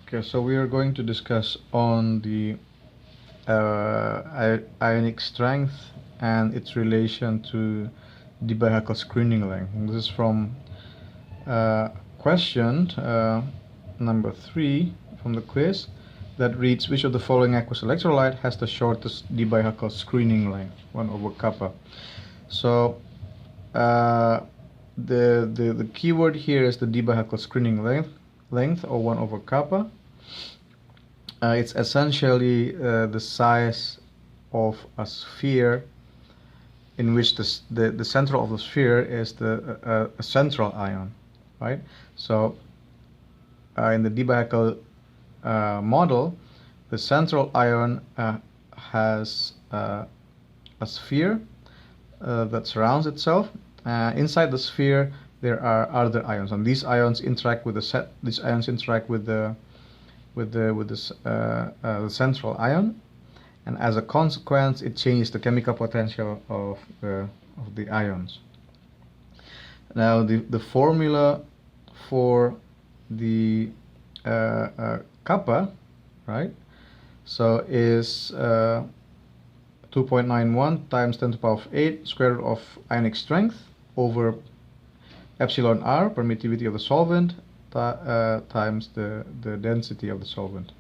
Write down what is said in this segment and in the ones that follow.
Okay, so we are going to discuss on the ionic strength and its relation to Debye-Huckel screening length. And this is from question number 3 from the quiz that reads, which of the following aqueous electrolyte has the shortest Debye-Huckel screening length, 1 over kappa. So the keyword here is the Debye-Huckel screening length, or 1 over kappa. It's essentially the size of a sphere in which the center of the sphere is a central ion, right? So in the Debye-Huckel model, the central ion has a sphere that surrounds itself. Inside the sphere, there are other ions, and these ions interact with the central ion, and as a consequence, it changes the chemical potential of the ions. Now, the formula for the kappa, right? So is 2.91 times 10 to the power of 8 square root of ionic strength over epsilon r, permittivity of the solvent, times the density of the solvent.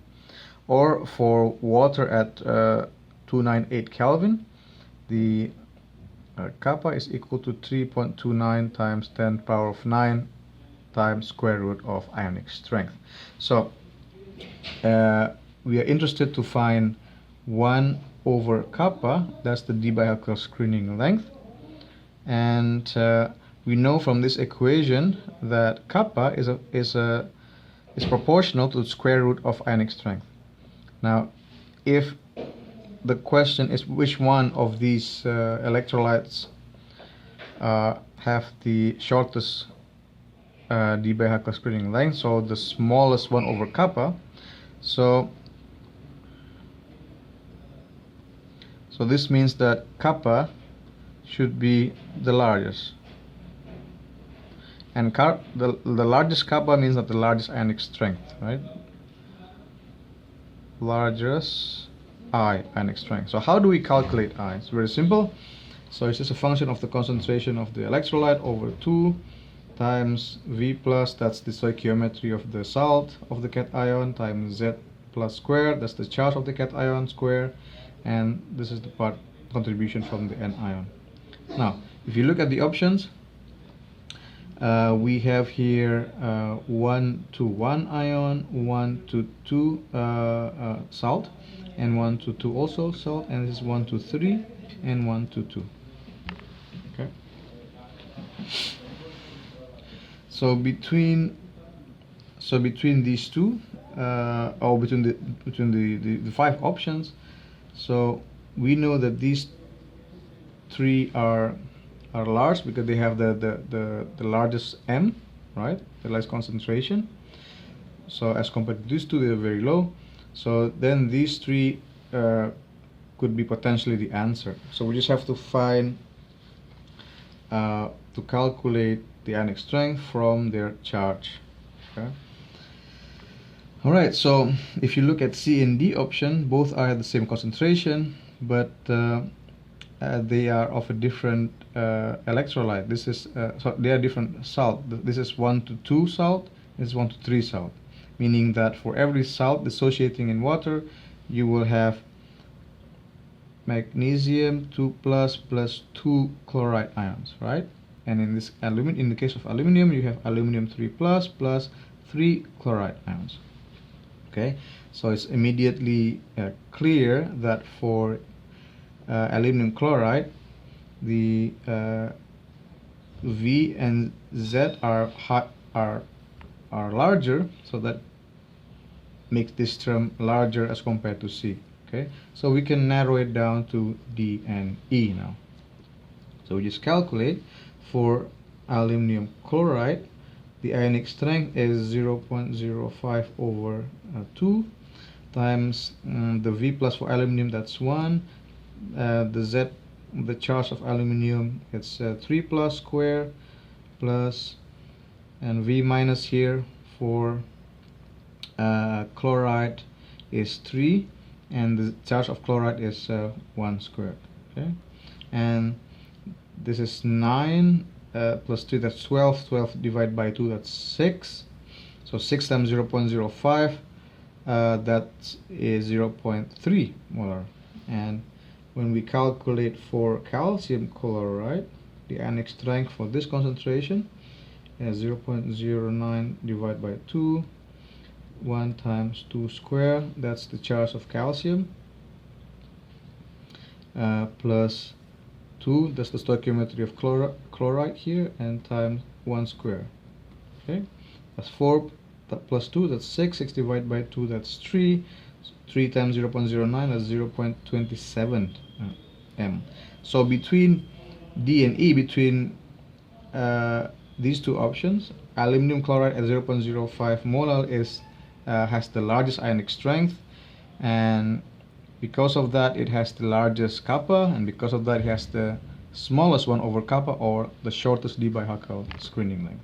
Or for water at 298 Kelvin, the kappa is equal to 3.29 times 10 to the power of 9 times square root of ionic strength. So we are interested to find 1 over kappa, that's the Debye-Huckel screening length, and we know from this equation that kappa is proportional to the square root of ionic strength. Now, if the question is which one of these electrolytes have the shortest Debye-Huckel screening length, so the smallest 1 over kappa, so this means that kappa should be the largest. And the largest kappa means that the largest ionic strength, right? Largest ionic strength. So how do we calculate I? It's very simple. So it's just a function of the concentration of the electrolyte over 2 times V plus, that's the stoichiometry of the salt of the cation, times Z plus square, that's the charge of the cation square, and this is the part contribution from the anion. Now, if you look at the options, we have here 1 to 1 ion, 1 to 2 salt, and 1 to 2 also salt, and this is 1 to 3 and 1 to 2. Okay. So between these two, or between the 5 options, so we know that these 3 are large because they have the largest M, right? The largest concentration. So as compared to these 2, they are very low. So then these 3 could be potentially the answer. So we just have to find to calculate the ionic strength from their charge. Okay. All right. So if you look at C and D option, both are at the same concentration, but they are of a different electrolyte. This is so they are different salt. This is 1 to 2 salt. This is 1 to 3 salt, meaning that for every salt dissociating in water, you will have magnesium 2 plus 2 chloride ions, right? And in this in the case of aluminum, you have aluminum 3 plus 3 chloride ions. Okay, so it's immediately clear that for aluminum chloride, the V and Z are larger, so that makes this term larger as compared to C. Okay, so we can narrow it down to D and E now. So we just calculate for aluminum chloride, the ionic strength is 0.05 over 2 times the V plus for aluminum, that's 1. The Z, the charge of aluminum, it's 3 plus square plus, and V minus here for chloride is 3, and the charge of chloride is 1 squared. Okay, and this is 9 plus 3, that's 12. 12 divided by 2, that's 6. So 6 times 0.05, that is 0.3 molar. And when we calculate for calcium chloride, the ionic strength for this concentration is 0.09 divided by 2, 1 times 2 square, that's the charge of calcium, plus 2, that's the stoichiometry of chloride here, and times 1 square. Okay, that's 4 plus 2, that's 6. 6 divided by 2, that's 3. 3 times 0.09, that's 0.27 m. So between D and E, between these two options, aluminum chloride at 0.05 molar has the largest ionic strength, and because of that it has the largest kappa, and because of that it has the smallest 1 over kappa, or the shortest d by Huckel screening length.